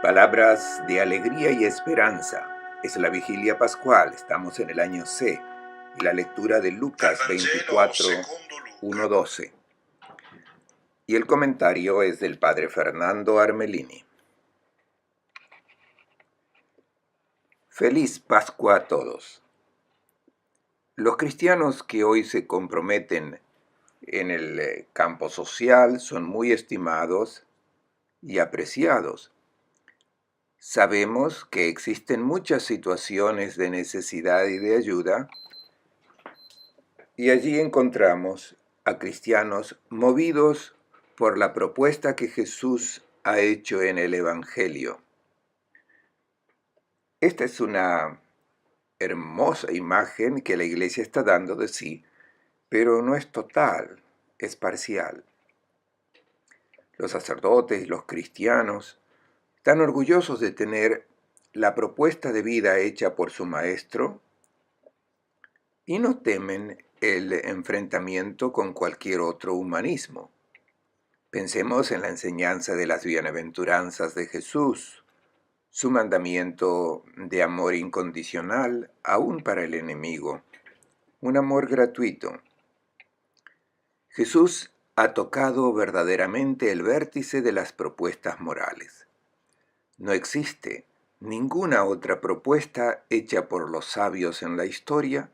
Palabras de alegría y esperanza. Es la vigilia pascual, estamos en el año C, y la lectura de Lucas Dal Vangelo 24, secondo Luca. 1-12. Y el comentario es del padre Fernando Armelini. Feliz Pascua a todos. Los cristianos que hoy se comprometen en el campo social son muy estimados y apreciados. Sabemos que existen muchas situaciones de necesidad y de ayuda, y allí encontramos a cristianos movidos por la propuesta que Jesús ha hecho en el Evangelio. Esta es una hermosa imagen que la Iglesia está dando de sí, pero no es total, es parcial. Los sacerdotes y los cristianos están orgullosos de tener la propuesta de vida hecha por su Maestro y no temen el enfrentamiento con cualquier otro humanismo. Pensemos en la enseñanza de las bienaventuranzas de Jesús, su mandamiento de amor incondicional aún para el enemigo, un amor gratuito. Jesús ha tocado verdaderamente el vértice de las propuestas morales. No existe ninguna otra propuesta hecha por los sabios en la historia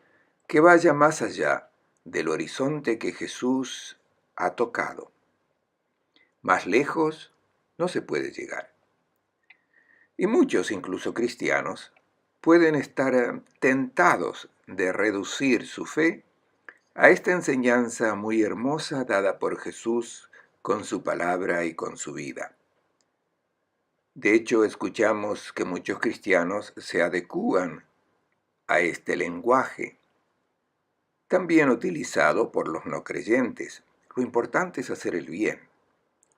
que vaya más allá del horizonte que Jesús ha tocado. Más lejos no se puede llegar. Y muchos, incluso cristianos, pueden estar tentados de reducir su fe a esta enseñanza muy hermosa dada por Jesús con su palabra y con su vida. De hecho, escuchamos que muchos cristianos se adecúan a este lenguaje, también utilizado por los no creyentes. Lo importante es hacer el bien.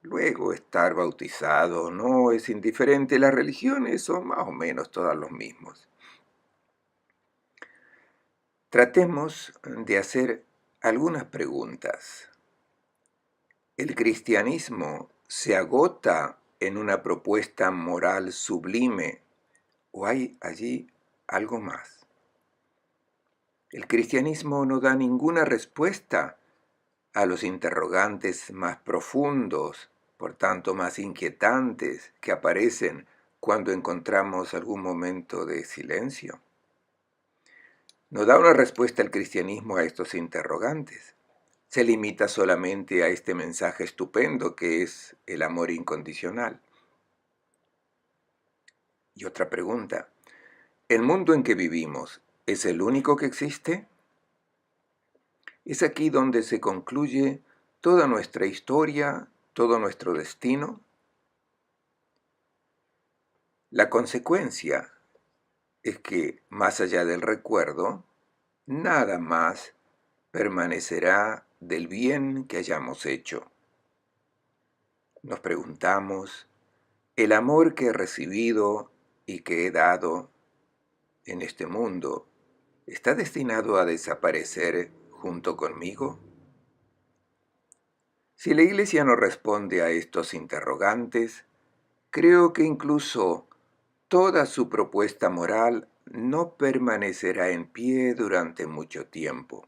Luego, estar bautizado no es indiferente. Las religiones son más o menos todas los mismos. Tratemos de hacer algunas preguntas. ¿El cristianismo se agota en una propuesta moral sublime o hay allí algo más? El cristianismo no da ninguna respuesta a los interrogantes más profundos, por tanto más inquietantes, que aparecen cuando encontramos algún momento de silencio. No da una respuesta el cristianismo a estos interrogantes. Se limita solamente a este mensaje estupendo que es el amor incondicional. Y otra pregunta, ¿el mundo en que vivimos es el único que existe? Es aquí donde se concluye toda nuestra historia, todo nuestro destino. La consecuencia es que, más allá del recuerdo, nada más permanecerá del bien que hayamos hecho. Nos preguntamos, ¿el amor que he recibido y que he dado en este mundo está destinado a desaparecer junto conmigo? Si la Iglesia no responde a estos interrogantes, creo que incluso toda su propuesta moral no permanecerá en pie durante mucho tiempo.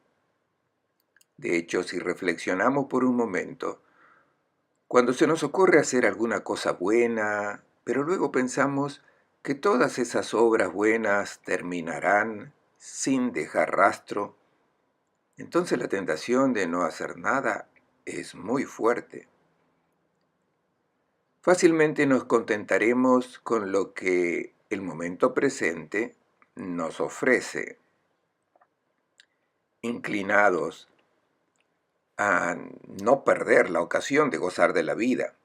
De hecho, si reflexionamos por un momento, cuando se nos ocurre hacer alguna cosa buena, pero luego pensamos que todas esas obras buenas terminarán sin dejar rastro, entonces la tentación de no hacer nada es muy fuerte. Fácilmente nos contentaremos con lo que el momento presente nos ofrece, inclinados a no perder la ocasión de gozar de la vida,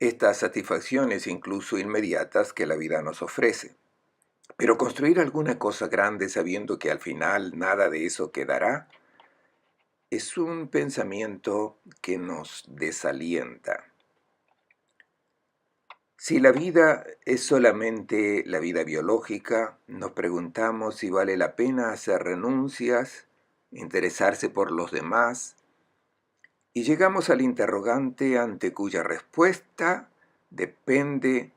estas satisfacciones incluso inmediatas que la vida nos ofrece. Pero construir alguna cosa grande sabiendo que al final nada de eso quedará, es un pensamiento que nos desalienta. Si la vida es solamente la vida biológica, nos preguntamos si vale la pena hacer renuncias, interesarse por los demás, y llegamos al interrogante ante cuya respuesta depende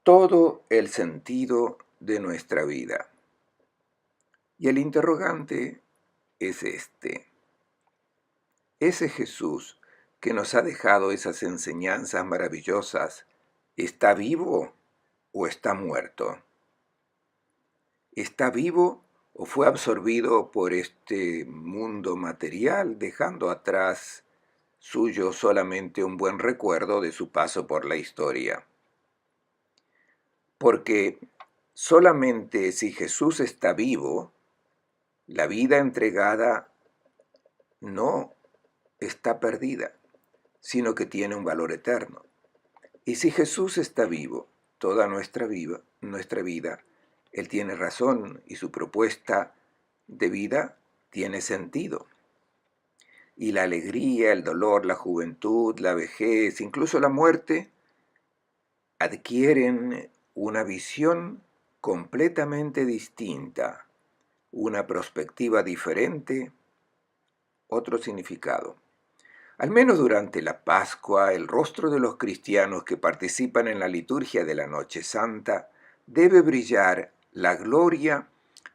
todo el sentido de nuestra vida. Y el interrogante es este: ¿ese Jesús que nos ha dejado esas enseñanzas maravillosas está vivo o está muerto? ¿Está vivo o fue absorbido por este mundo material, dejando atrás suyo solamente un buen recuerdo de su paso por la historia? Porque solamente si Jesús está vivo, la vida entregada no está perdida, sino que tiene un valor eterno. Y si Jesús está vivo, toda nuestra vida, Él tiene razón y su propuesta de vida tiene sentido. Y la alegría, el dolor, la juventud, la vejez, incluso la muerte, adquieren una visión completamente distinta, una perspectiva diferente, otro significado. Al menos durante la Pascua, el rostro de los cristianos que participan en la liturgia de la Noche Santa debe brillar la gloria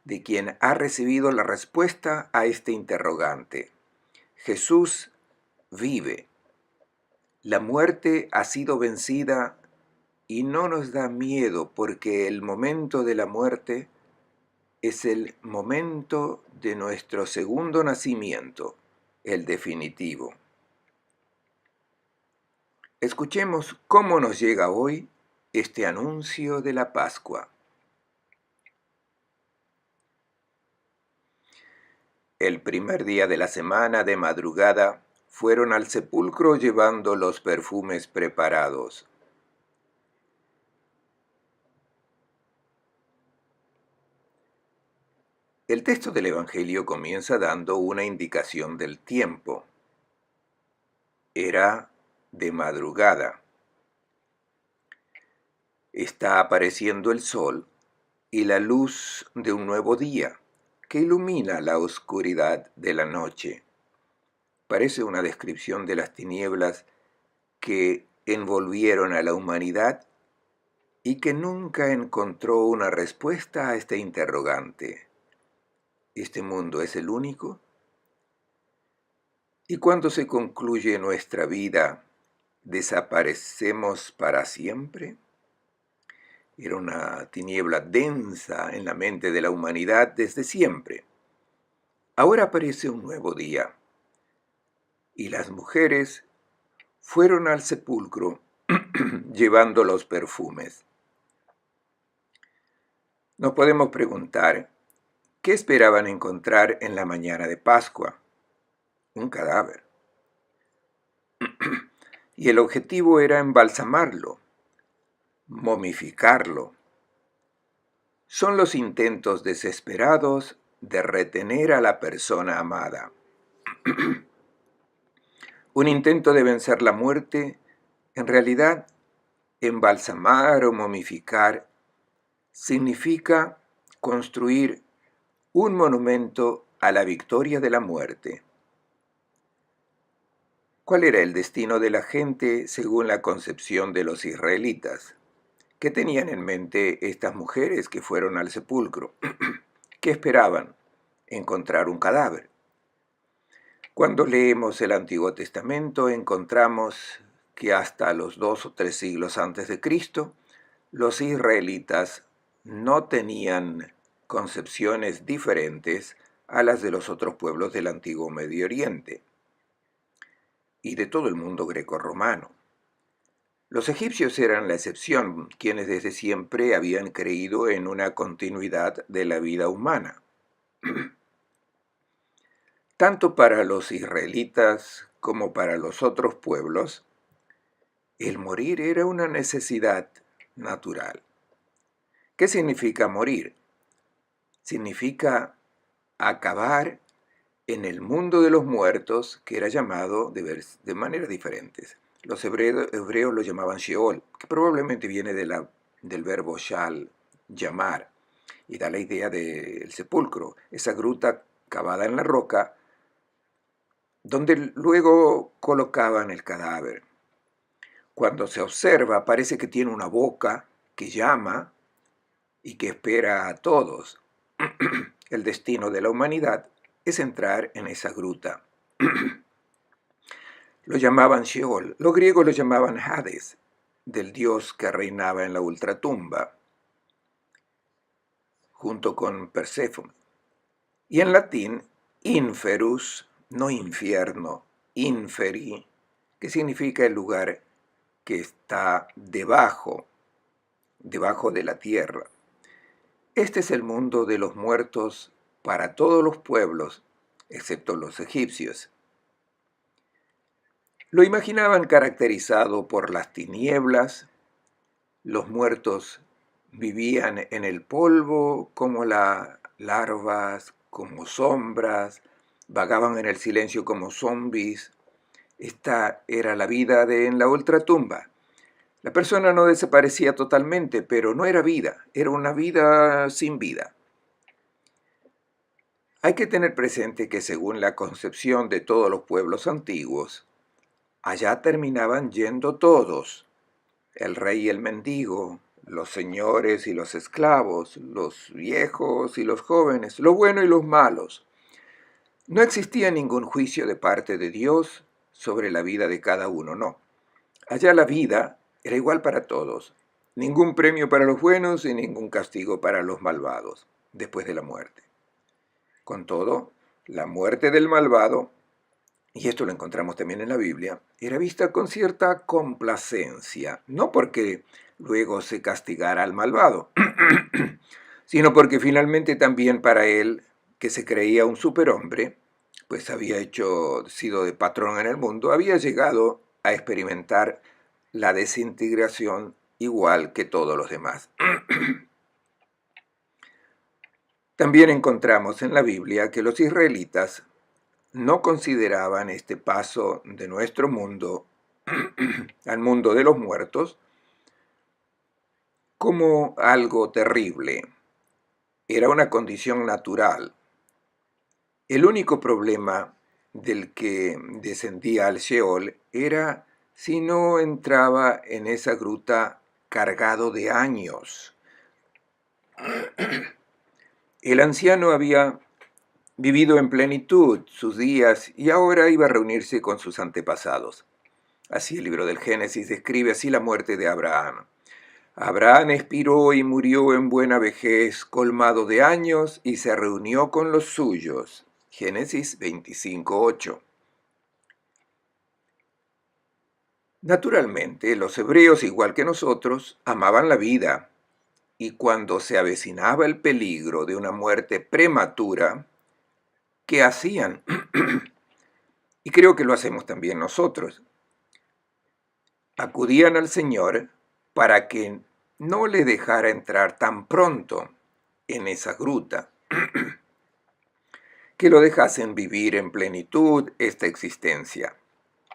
de quien ha recibido la respuesta a este interrogante. Jesús vive. La muerte ha sido vencida y no nos da miedo porque el momento de la muerte es el momento de nuestro segundo nacimiento, el definitivo. Escuchemos cómo nos llega hoy este anuncio de la Pascua. El primer día de la semana, de madrugada, fueron al sepulcro llevando los perfumes preparados. El texto del Evangelio comienza dando una indicación del tiempo. Era de madrugada. Está apareciendo el sol y la luz de un nuevo día que ilumina la oscuridad de la noche. Parece una descripción de las tinieblas que envolvieron a la humanidad y que nunca encontró una respuesta a este interrogante. ¿Este mundo es el único? ¿Y cuando se concluye nuestra vida, desaparecemos para siempre? Era una tiniebla densa en la mente de la humanidad desde siempre. Ahora aparece un nuevo día, y las mujeres fueron al sepulcro llevando los perfumes. Nos podemos preguntar, ¿qué esperaban encontrar en la mañana de Pascua? Un cadáver. Y el objetivo era embalsamarlo, momificarlo. Son los intentos desesperados de retener a la persona amada. Un intento de vencer la muerte, en realidad, embalsamar o momificar significa construir un monumento a la victoria de la muerte. ¿Cuál era el destino de la gente según la concepción de los israelitas? ¿Qué tenían en mente estas mujeres que fueron al sepulcro? ¿Qué esperaban? Encontrar un cadáver. Cuando leemos el Antiguo Testamento encontramos que hasta los 2 o 3 siglos antes de Cristo, los israelitas no tenían concepciones diferentes a las de los otros pueblos del antiguo Medio Oriente y de todo el mundo grecorromano. Los egipcios eran la excepción, quienes desde siempre habían creído en una continuidad de la vida humana. Tanto para los israelitas como para los otros pueblos, el morir era una necesidad natural. ¿Qué significa morir? Significa acabar en el mundo de los muertos, que era llamado de maneras diferentes. Los hebreos lo llamaban Sheol, que probablemente viene del verbo shal, llamar, y da la idea del sepulcro, esa gruta cavada en la roca, donde luego colocaban el cadáver. Cuando se observa, parece que tiene una boca que llama y que espera a todos. El destino de la humanidad es entrar en esa gruta. Lo llamaban Sheol, los griegos lo llamaban Hades, del dios que reinaba en la ultratumba, junto con Perséfone. Y en latín, inferus, no infierno, inferi, que significa el lugar que está debajo de la tierra. Este es el mundo de los muertos para todos los pueblos, excepto los egipcios. Lo imaginaban caracterizado por las tinieblas. Los muertos vivían en el polvo como las larvas, como sombras, vagaban en el silencio como zombies. Esta era la vida en la ultratumba. La persona no desaparecía totalmente, pero no era vida, era una vida sin vida. Hay que tener presente que según la concepción de todos los pueblos antiguos, allá terminaban yendo todos, el rey y el mendigo, los señores y los esclavos, los viejos y los jóvenes, los buenos y los malos. No existía ningún juicio de parte de Dios sobre la vida de cada uno, no. Allá la vida era igual para todos, ningún premio para los buenos y ningún castigo para los malvados después de la muerte. Con todo, la muerte del malvado, y esto lo encontramos también en la Biblia, era vista con cierta complacencia, no porque luego se castigara al malvado, sino porque finalmente también para él, que se creía un superhombre, pues había sido de patrón en el mundo, había llegado a experimentar la desintegración igual que todos los demás. También encontramos en la Biblia que los israelitas no consideraban este paso de nuestro mundo al mundo de los muertos como algo terrible. Era una condición natural. El único problema del que descendía al Sheol era si no entraba en esa gruta cargado de años. El anciano había vivido en plenitud sus días y ahora iba a reunirse con sus antepasados. Así el libro del Génesis describe así la muerte de Abraham. Abraham expiró y murió en buena vejez, colmado de años, y se reunió con los suyos. Génesis 25:8. Naturalmente, los hebreos, igual que nosotros, amaban la vida, y cuando se avecinaba el peligro de una muerte prematura, ¿qué hacían? Y creo que lo hacemos también nosotros. Acudían al Señor para que no le dejara entrar tan pronto en esa gruta, que lo dejasen vivir en plenitud esta existencia.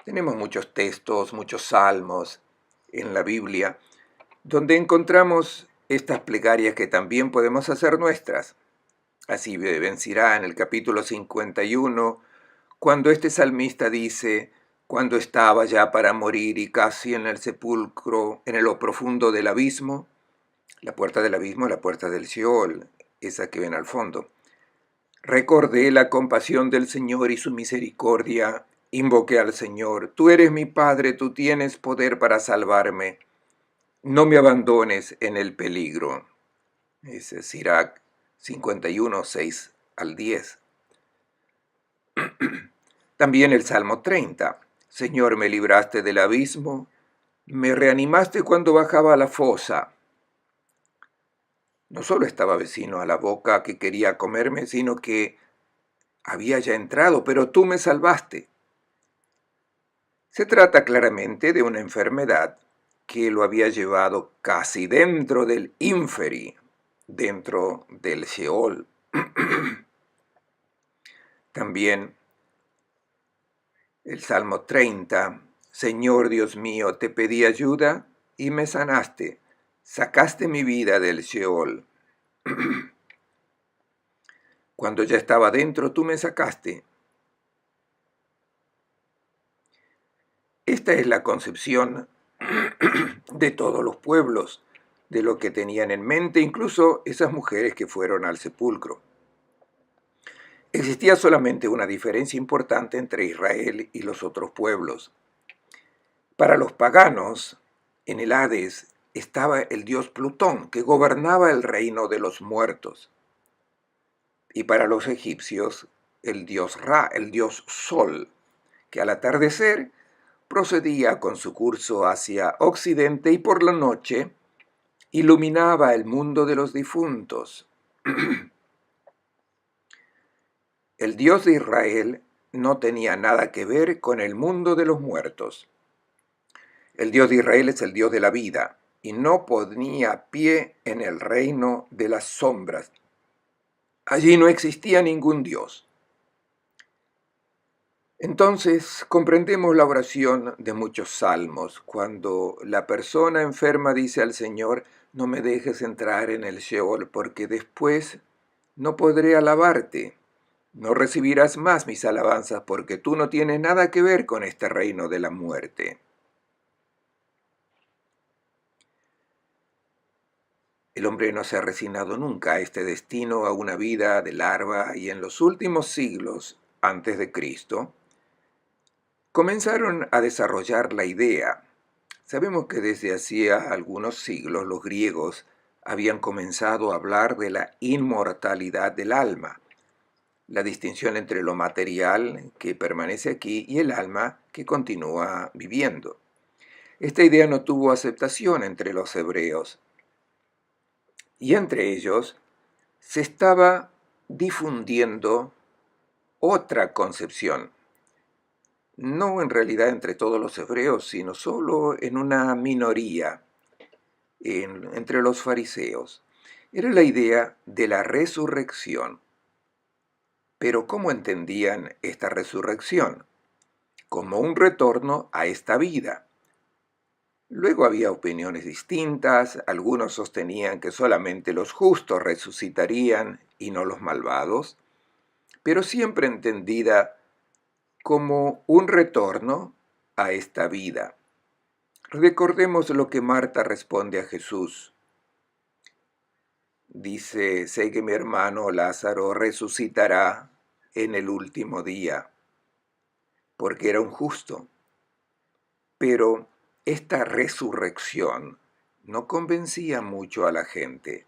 Tenemos muchos textos, muchos salmos en la Biblia, donde encontramos estas plegarias que también podemos hacer nuestras. Así vencirá en el capítulo 51, cuando este salmista dice: cuando estaba ya para morir y casi en el sepulcro, en lo profundo del abismo, la puerta del abismo, la puerta del Sheol, esa que ven al fondo. Recordé la compasión del Señor y su misericordia, invoqué al Señor. Tú eres mi Padre, tú tienes poder para salvarme. No me abandones en el peligro. Ese es Sirach 51, 6 al 10. También el Salmo 30. Señor, me libraste del abismo, me reanimaste cuando bajaba a la fosa. No solo estaba vecino a la boca que quería comerme, sino que había ya entrado, pero tú me salvaste. Se trata claramente de una enfermedad que lo había llevado casi dentro del inferi, dentro del Sheol. También el Salmo 30, Señor Dios mío, te pedí ayuda y me sanaste, sacaste mi vida del Sheol. Cuando ya estaba dentro, tú me sacaste. Esta es la concepción de todos los pueblos de lo que tenían en mente incluso esas mujeres que fueron al sepulcro. Existía solamente una diferencia importante entre Israel y los otros pueblos. Para los paganos, en el Hades estaba el dios Plutón, que gobernaba el reino de los muertos. Y para los egipcios, el dios Ra, el dios Sol, que al atardecer procedía con su curso hacia occidente y por la noche iluminaba el mundo de los difuntos. El Dios de Israel no tenía nada que ver con el mundo de los muertos. El Dios de Israel es el Dios de la vida y no ponía pie en el reino de las sombras. Allí no existía ningún Dios. Entonces comprendemos la oración de muchos salmos, cuando la persona enferma dice al Señor: no me dejes entrar en el Sheol, porque después no podré alabarte. No recibirás más mis alabanzas, porque tú no tienes nada que ver con este reino de la muerte. El hombre no se ha resignado nunca a este destino, a una vida de larva, y en los últimos siglos antes de Cristo comenzaron a desarrollar la idea. Sabemos que desde hacía algunos siglos los griegos habían comenzado a hablar de la inmortalidad del alma, la distinción entre lo material que permanece aquí y el alma que continúa viviendo. Esta idea no tuvo aceptación entre los hebreos, y entre ellos se estaba difundiendo otra concepción, no en realidad entre todos los hebreos, sino solo en una minoría, entre los fariseos. Era la idea de la resurrección. Pero ¿cómo entendían esta resurrección? Como un retorno a esta vida. Luego había opiniones distintas, algunos sostenían que solamente los justos resucitarían y no los malvados, pero siempre entendida como un retorno a esta vida. Recordemos lo que Marta responde a Jesús. Dice: sé que mi hermano Lázaro resucitará en el último día, porque era un justo. Pero esta resurrección no convencía mucho a la gente.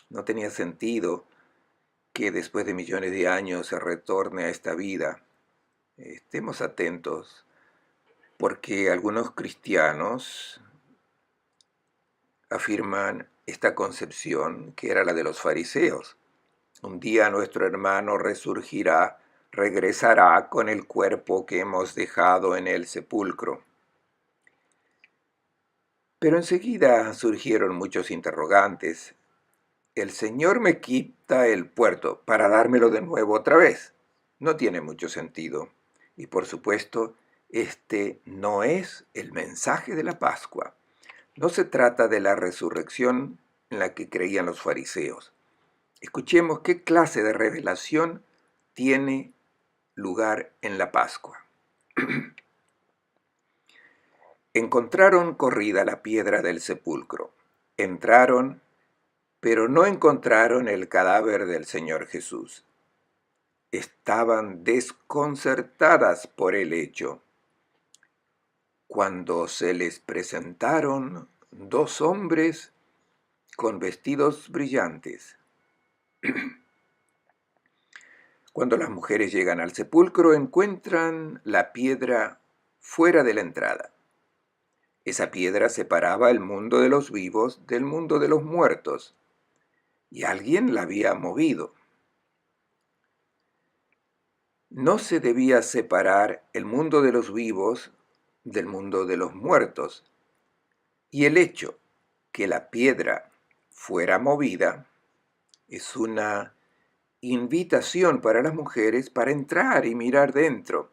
No tenía sentido que después de millones de años se retorne a esta vida. Estemos atentos, porque algunos cristianos afirman esta concepción que era la de los fariseos. Un día nuestro hermano resurgirá, regresará con el cuerpo que hemos dejado en el sepulcro. Pero enseguida surgieron muchos interrogantes. El Señor me quita el puerto para dármelo de nuevo otra vez. No tiene mucho sentido. Y por supuesto, este no es el mensaje de la Pascua. No se trata de la resurrección en la que creían los fariseos. Escuchemos qué clase de revelación tiene lugar en la Pascua. Encontraron corrida la piedra del sepulcro. Entraron, pero no encontraron el cadáver del Señor Jesús. Estaban desconcertadas por el hecho. Cuando se les presentaron dos hombres con vestidos brillantes. Cuando las mujeres llegan al sepulcro, encuentran la piedra fuera de la entrada. Esa piedra separaba el mundo de los vivos del mundo de los muertos, y alguien la había movido. No se debía separar el mundo de los vivos del mundo de los muertos, y el hecho que la piedra fuera movida es una invitación para las mujeres para entrar y mirar dentro.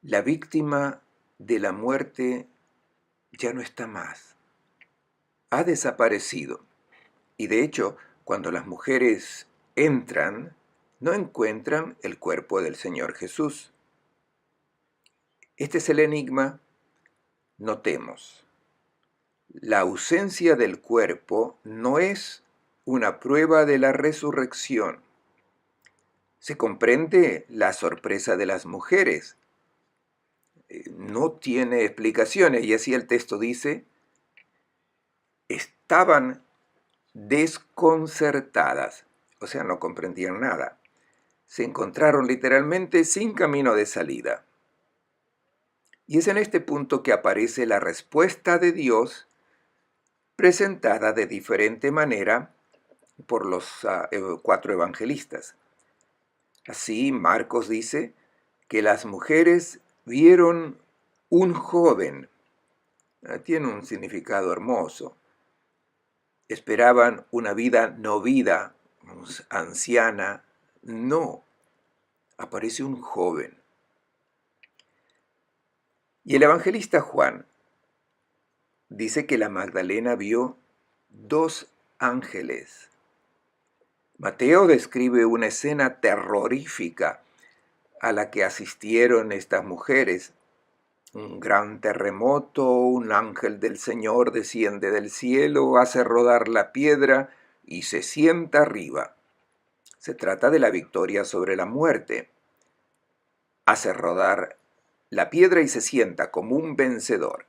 La víctima de la muerte ya no está más. Ha desaparecido. Y de hecho, cuando las mujeres entran, no encuentran el cuerpo del Señor Jesús. Este es el enigma Notemos, la ausencia del cuerpo no es una prueba de la resurrección. Se comprende la sorpresa de las mujeres. No tiene explicaciones, y así el texto dice, estaban desconcertadas, o sea, no comprendían nada. Se encontraron literalmente sin camino de salida. Y es en este punto que aparece la respuesta de Dios presentada de diferente manera por los cuatro evangelistas. Así, Marcos dice que las mujeres vieron un joven. Tiene un significado hermoso. Esperaban una vida no vida, anciana. No, aparece un joven. Y el evangelista Juan dice que la Magdalena vio dos ángeles. Mateo describe una escena terrorífica a la que asistieron estas mujeres. Un gran terremoto, un ángel del Señor desciende del cielo, hace rodar la piedra y se sienta arriba. Se trata de la victoria sobre la muerte. Hace rodar la piedra y se sienta como un vencedor.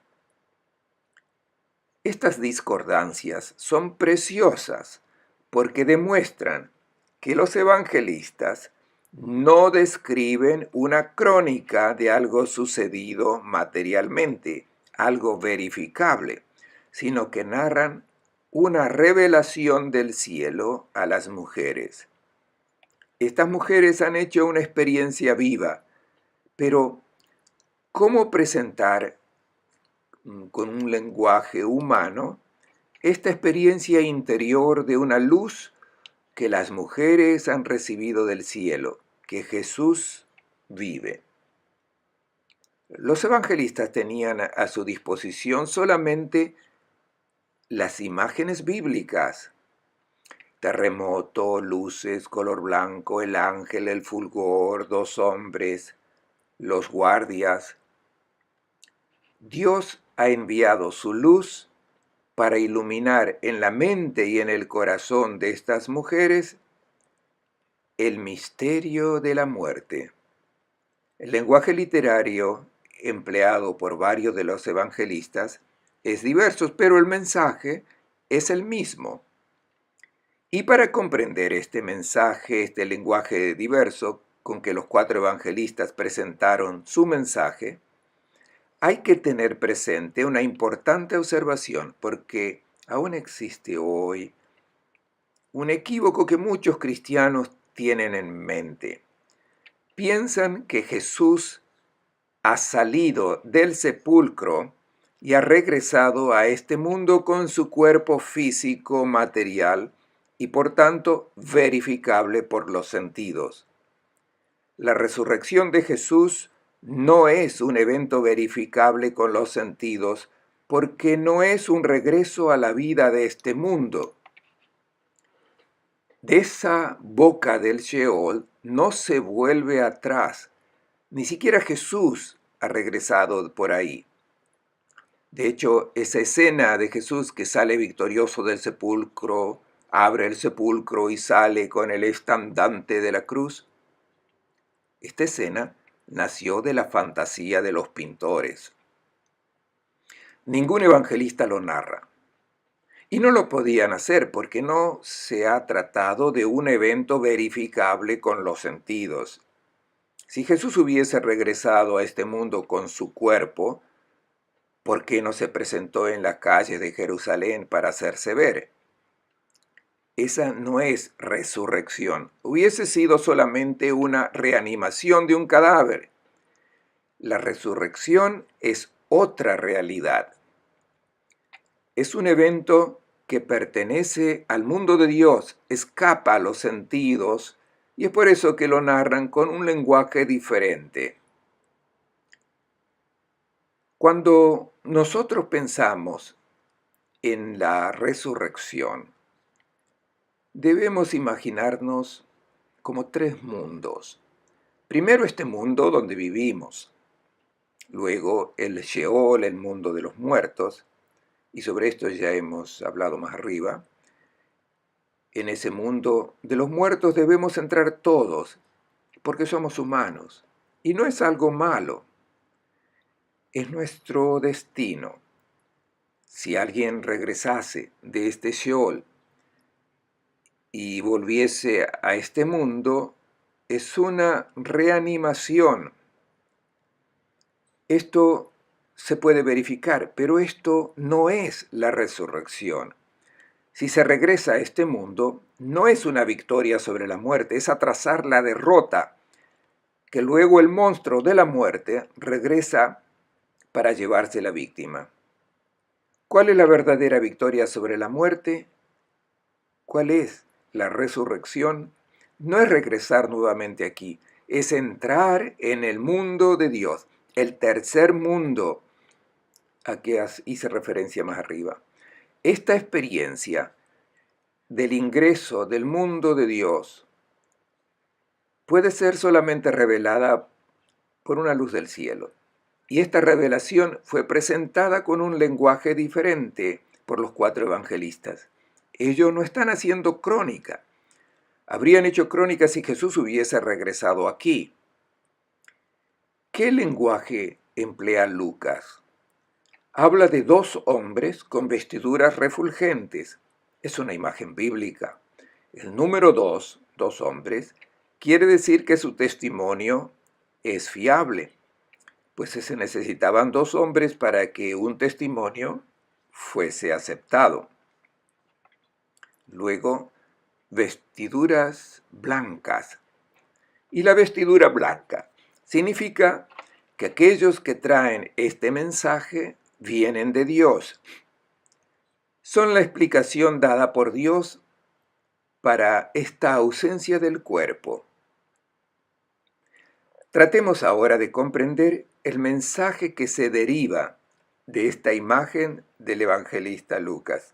Estas discordancias son preciosas porque demuestran que los evangelistas no describen una crónica de algo sucedido materialmente, algo verificable, sino que narran una revelación del cielo a las mujeres. Estas mujeres han hecho una experiencia viva, pero ¿cómo presentar con un lenguaje humano esta experiencia interior de una luz que las mujeres han recibido del cielo, que Jesús vive? Los evangelistas tenían a su disposición solamente las imágenes bíblicas: terremoto, luces, color blanco, el ángel, el fulgor, dos hombres, los guardias. Dios ha enviado su luz para iluminar en la mente y en el corazón de estas mujeres el misterio de la muerte. El lenguaje literario empleado por varios de los evangelistas es diverso, pero el mensaje es el mismo. Y para comprender este mensaje, este lenguaje diverso con que los cuatro evangelistas presentaron su mensaje, hay que tener presente una importante observación, porque aún existe hoy un equívoco que muchos cristianos tienen en mente. Piensan que Jesús ha salido del sepulcro y ha regresado a este mundo con su cuerpo físico material y por tanto verificable por los sentidos. La resurrección de Jesús no es un evento verificable con los sentidos porque no es un regreso a la vida de este mundo. De esa boca del Sheol no se vuelve atrás. Ni siquiera Jesús ha regresado por ahí. De hecho, esa escena de Jesús que sale victorioso del sepulcro, abre el sepulcro y sale con el estandarte de la cruz, esta escena nació de la fantasía de los pintores. Ningún evangelista lo narra. Y no lo podían hacer porque no se ha tratado de un evento verificable con los sentidos. Si Jesús hubiese regresado a este mundo con su cuerpo, ¿por qué no se presentó en las calles de Jerusalén para hacerse ver? Esa no es resurrección. Hubiese sido solamente una reanimación de un cadáver. La resurrección es otra realidad. Es un evento que pertenece al mundo de Dios, escapa a los sentidos, y es por eso que lo narran con un lenguaje diferente. Cuando nosotros pensamos en la resurrección, debemos imaginarnos como tres mundos. Primero, este mundo donde vivimos. luego el Sheol, el mundo de los muertos, y sobre esto ya hemos hablado más arriba. En ese mundo de los muertos debemos entrar todos, porque somos humanos, y no es algo malo, es nuestro destino. Si alguien regresase de este Sheol y volviese a este mundo, es una reanimación. Esto se puede verificar, pero esto no es la resurrección. Si se regresa a este mundo, no es una victoria sobre la muerte, es atrasar la derrota, que luego el monstruo de la muerte regresa para llevarse la víctima. ¿Cuál es la verdadera victoria sobre la muerte? ¿Cuál es la resurrección? No es regresar nuevamente aquí, es entrar en el mundo de Dios, el tercer mundo a que hice referencia más arriba. Esta experiencia del ingreso del mundo de Dios puede ser solamente revelada por una luz del cielo. Y esta revelación fue presentada con un lenguaje diferente por los 4 evangelistas. Ellos no están haciendo crónica. Habrían hecho crónica si Jesús hubiese regresado aquí. ¿Qué lenguaje emplea Lucas? Habla de 2 hombres con vestiduras refulgentes. Es una imagen bíblica. El número 2, 2 hombres, quiere decir que su testimonio es fiable, pues se necesitaban 2 hombres para que un testimonio fuese aceptado. Luego, vestiduras blancas. Y la vestidura blanca significa que aquellos que traen este mensaje vienen de Dios. Son la explicación dada por Dios para esta ausencia del cuerpo. Tratemos ahora de comprender el mensaje que se deriva de esta imagen del evangelista Lucas.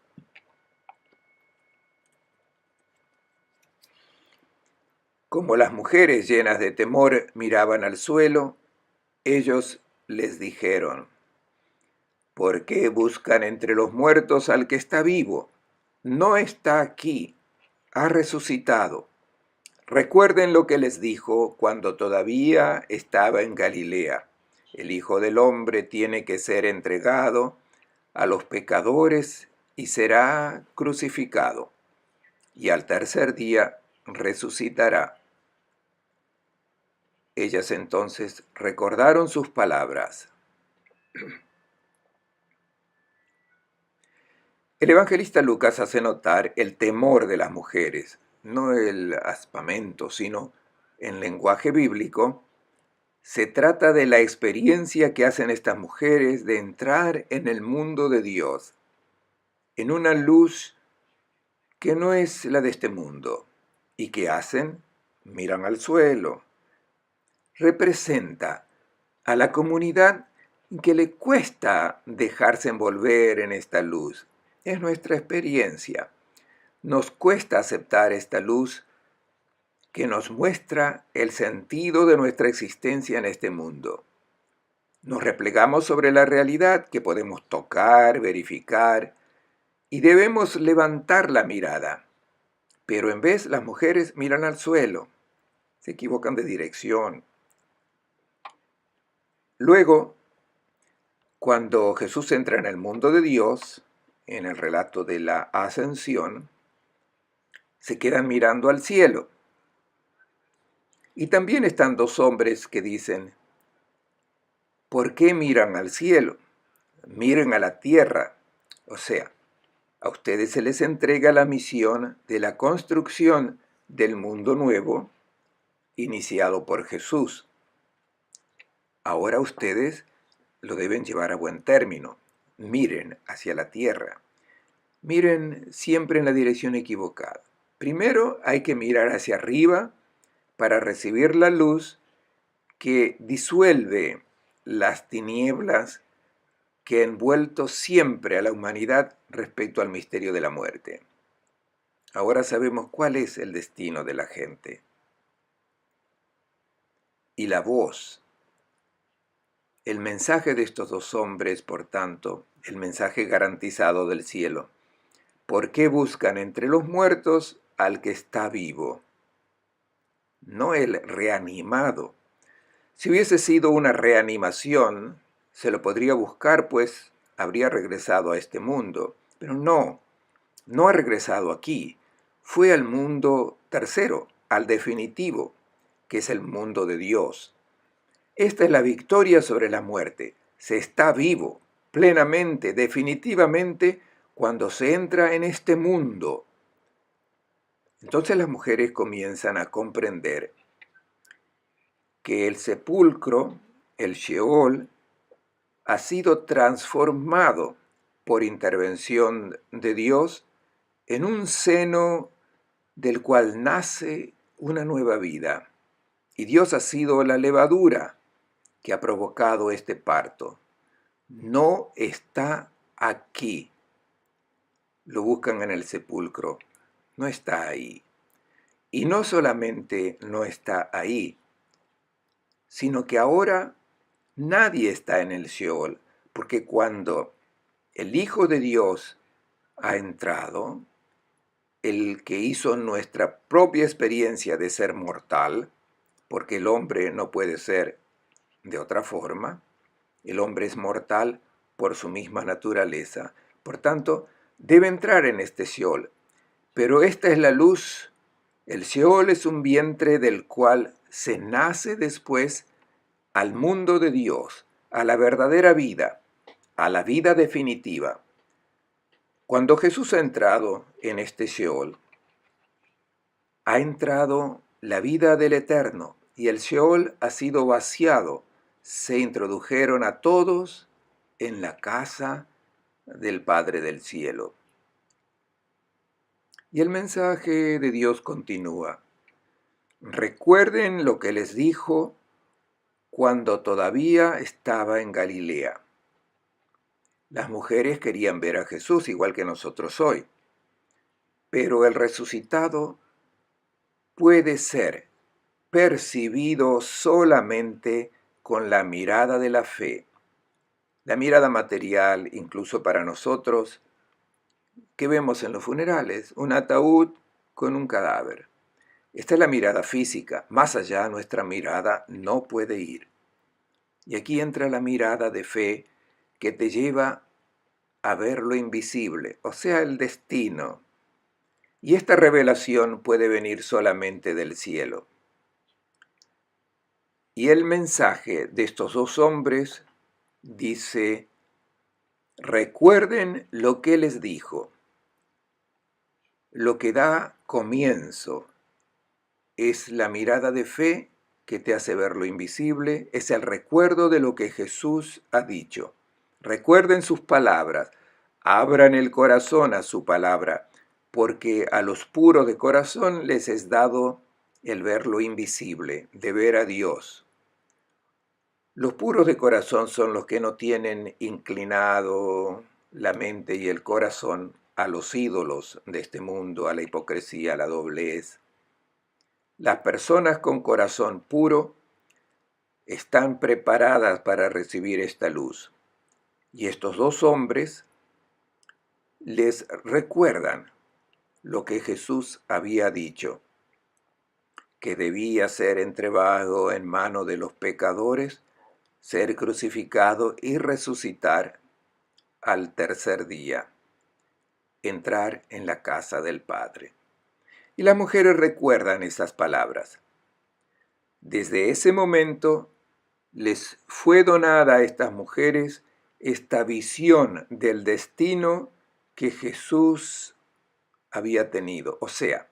Como las mujeres llenas de temor miraban al suelo, ellos les dijeron: ¿por qué buscan entre los muertos al que está vivo? No está aquí, ha resucitado. Recuerden lo que les dijo cuando todavía estaba en Galilea. El Hijo del Hombre tiene que ser entregado a los pecadores y será crucificado, y al tercer día resucitará. Ellas entonces recordaron sus palabras. El evangelista Lucas hace notar el temor de las mujeres, no el aspamento, sino en lenguaje bíblico. Se trata de la experiencia que hacen estas mujeres de entrar en el mundo de Dios, en una luz que no es la de este mundo. ¿Y qué hacen? Miran al suelo. Representa a la comunidad que le cuesta dejarse envolver en esta luz. Es nuestra experiencia. Nos cuesta aceptar esta luz que nos muestra el sentido de nuestra existencia en este mundo. Nos replegamos sobre la realidad que podemos tocar, verificar, y debemos levantar la mirada. Pero en vez, las mujeres miran al suelo, se equivocan de dirección. Luego, cuando Jesús entra en el mundo de Dios, en el relato de la ascensión, se quedan mirando al cielo. Y también están 2 hombres que dicen: ¿por qué miran al cielo? Miren a la tierra. O sea, a ustedes se les entrega la misión de la construcción del mundo nuevo iniciado por Jesús. Ahora ustedes lo deben llevar a buen término. Miren hacia la tierra. Miren siempre en la dirección equivocada. Primero hay que mirar hacia arriba para recibir la luz que disuelve las tinieblas que ha envuelto siempre a la humanidad respecto al misterio de la muerte. Ahora sabemos cuál es el destino de la gente. Y la voz El mensaje de estos dos hombres, por tanto, el mensaje garantizado del cielo. ¿Por qué buscan entre los muertos al que está vivo? No el reanimado. Si hubiese sido una reanimación, se lo podría buscar, pues habría regresado a este mundo. Pero no ha regresado aquí. Fue al mundo tercero, al definitivo, que es el mundo de Dios. Esta es la victoria sobre la muerte. Se está vivo, plenamente, definitivamente, cuando se entra en este mundo. Entonces las mujeres comienzan a comprender que el sepulcro, el Sheol, ha sido transformado por intervención de Dios en un seno del cual nace una nueva vida. Y Dios ha sido la levadura que ha provocado este parto. No está aquí. Lo buscan en el sepulcro. No está ahí. Y no solamente no está ahí, sino que ahora nadie está en el Sheol, porque cuando el Hijo de Dios ha entrado, el que hizo nuestra propia experiencia de ser mortal, porque el hombre no puede ser de otra forma, el hombre es mortal por su misma naturaleza, por tanto, debe entrar en este Sheol. Pero esta es la luz. El Sheol es un vientre del cual se nace después al mundo de Dios, a la verdadera vida, a la vida definitiva. Cuando Jesús ha entrado en este Sheol, ha entrado la vida del Eterno y el Sheol ha sido vaciado. Se introdujeron a todos en la casa del Padre del Cielo. Y el mensaje de Dios continúa. Recuerden lo que les dijo cuando todavía estaba en Galilea. Las mujeres querían ver a Jesús igual que nosotros hoy, pero el resucitado puede ser percibido solamente con la mirada de la fe, la mirada material incluso para nosotros, que vemos en los funerales, un ataúd con un cadáver. Esta es la mirada física, más allá nuestra mirada no puede ir. Y aquí entra la mirada de fe que te lleva a ver lo invisible, o sea, el destino. Y esta revelación puede venir solamente del cielo. Y el mensaje de estos dos hombres dice, recuerden lo que les dijo. Lo que da comienzo es la mirada de fe que te hace ver lo invisible, es el recuerdo de lo que Jesús ha dicho. Recuerden sus palabras, abran el corazón a su palabra, porque a los puros de corazón les es dado el ver lo invisible, de ver a Dios. Los puros de corazón son los que no tienen inclinado la mente y el corazón a los ídolos de este mundo, a la hipocresía, a la doblez. Las personas con corazón puro están preparadas para recibir esta luz. Y estos dos hombres les recuerdan lo que Jesús había dicho, que debía ser entregado en mano de los pecadores, ser crucificado y resucitar al tercer día, entrar en la casa del Padre. Y las mujeres recuerdan esas palabras. Desde ese momento les fue donada a estas mujeres esta visión del destino que Jesús había tenido, o sea,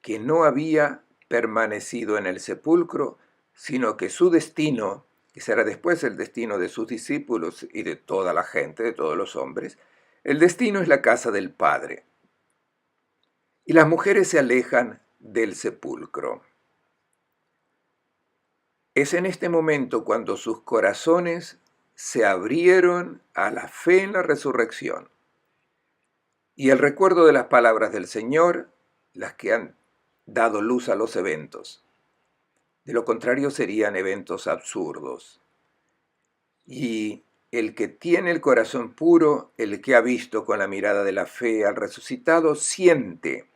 que no había permanecido en el sepulcro, sino que su destino, que será después el destino de sus discípulos y de toda la gente, de todos los hombres, el destino es la casa del Padre. Y las mujeres se alejan del sepulcro. Es en este momento cuando sus corazones se abrieron a la fe en la resurrección y el recuerdo de las palabras del Señor, las que han dado luz a los eventos. De lo contrario serían eventos absurdos. Y el que tiene el corazón puro, el que ha visto con la mirada de la fe al resucitado, siente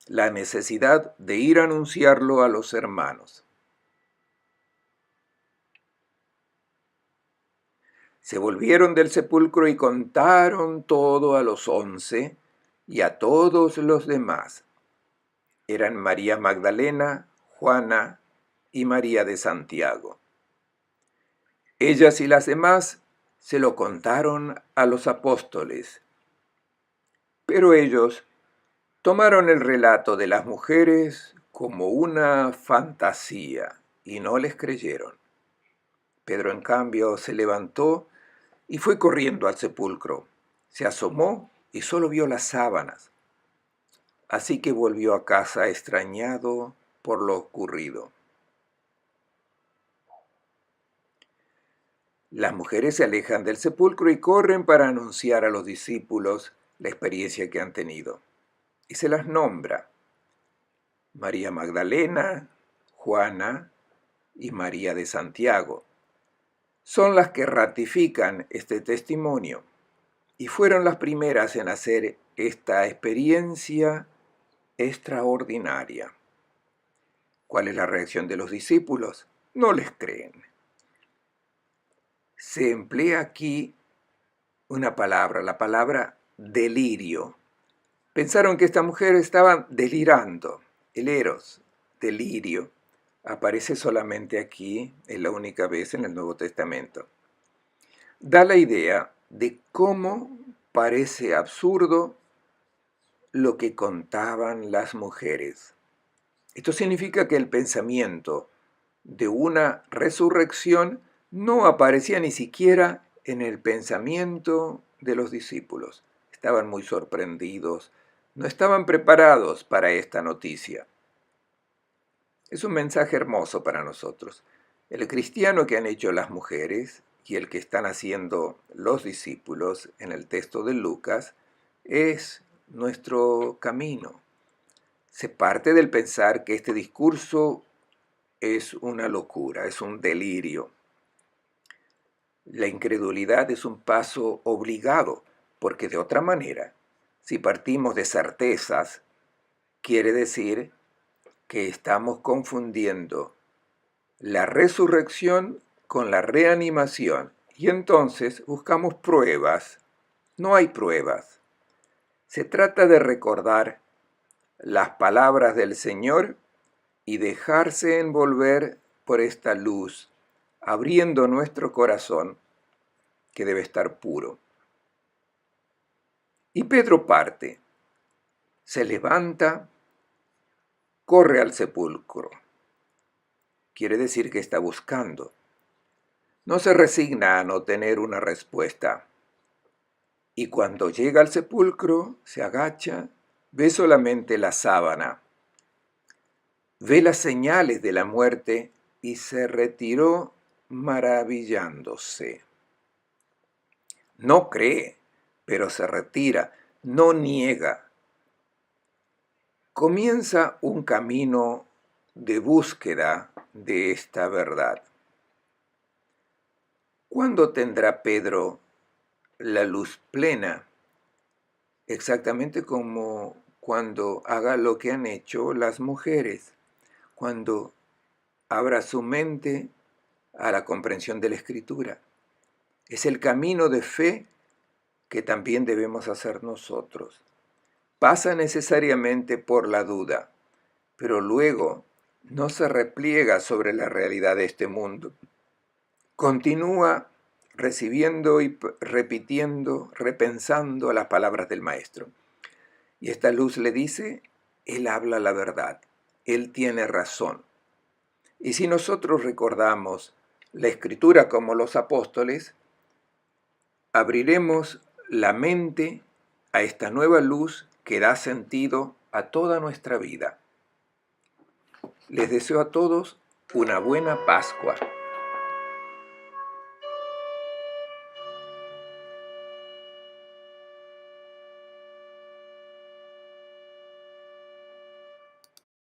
la necesidad de ir a anunciarlo a los hermanos. Se volvieron del sepulcro y contaron todo a los 11 y a todos los demás. Eran María Magdalena, Juana y María de Santiago. Ellas y las demás se lo contaron a los apóstoles, pero ellos tomaron el relato de las mujeres como una fantasía y no les creyeron. Pedro, en cambio, se levantó y fue corriendo al sepulcro. Se asomó y solo vio las sábanas. Así que volvió a casa extrañado por lo ocurrido. Las mujeres se alejan del sepulcro y corren para anunciar a los discípulos la experiencia que han tenido. Y se las nombra: María Magdalena, Juana y María de Santiago. Son las que ratifican este testimonio y fueron las primeras en hacer esta experiencia extraordinaria. ¿Cuál es la reacción de los discípulos? No les creen. Se emplea aquí una palabra, la palabra delirio. Pensaron que estas mujeres estaban delirando. El eros, delirio, aparece solamente aquí, es la única vez en el Nuevo Testamento. Da la idea de cómo parece absurdo lo que contaban las mujeres. Esto significa que el pensamiento de una resurrección no aparecía ni siquiera en el pensamiento de los discípulos. Estaban muy sorprendidos, no estaban preparados para esta noticia. Es un mensaje hermoso para nosotros. El cristiano que han hecho las mujeres y el que están haciendo los discípulos en el texto de Lucas es nuestro camino. Se parte del pensar que este discurso es una locura, es un delirio. La incredulidad es un paso obligado, porque de otra manera, si partimos de certezas, quiere decir que estamos confundiendo la resurrección con la reanimación, y entonces buscamos pruebas. No hay pruebas. Se trata de recordar las palabras del Señor y dejarse envolver por esta luz, abriendo nuestro corazón, que debe estar puro. Y Pedro parte, se levanta, corre al sepulcro. Quiere decir que está buscando. No se resigna a no tener una respuesta. Y cuando llega al sepulcro, se agacha, ve solamente la sábana, ve las señales de la muerte y se retiró maravillándose. No cree, pero se retira, no niega. Comienza un camino de búsqueda de esta verdad. ¿Cuándo tendrá Pedro la luz plena? Exactamente como cuando haga lo que han hecho las mujeres, cuando abra su mente a la comprensión de la Escritura. Es el camino de fe que también debemos hacer nosotros. Pasa necesariamente por la duda, pero luego no se repliega sobre la realidad de este mundo. Continúa recibiendo y repitiendo, repensando las palabras del Maestro. Y esta luz le dice: Él habla la verdad, Él tiene razón. Y si nosotros recordamos la Escritura como los apóstoles, abriremos la mente a esta nueva luz que da sentido a toda nuestra vida. Les deseo a todos una buena Pascua.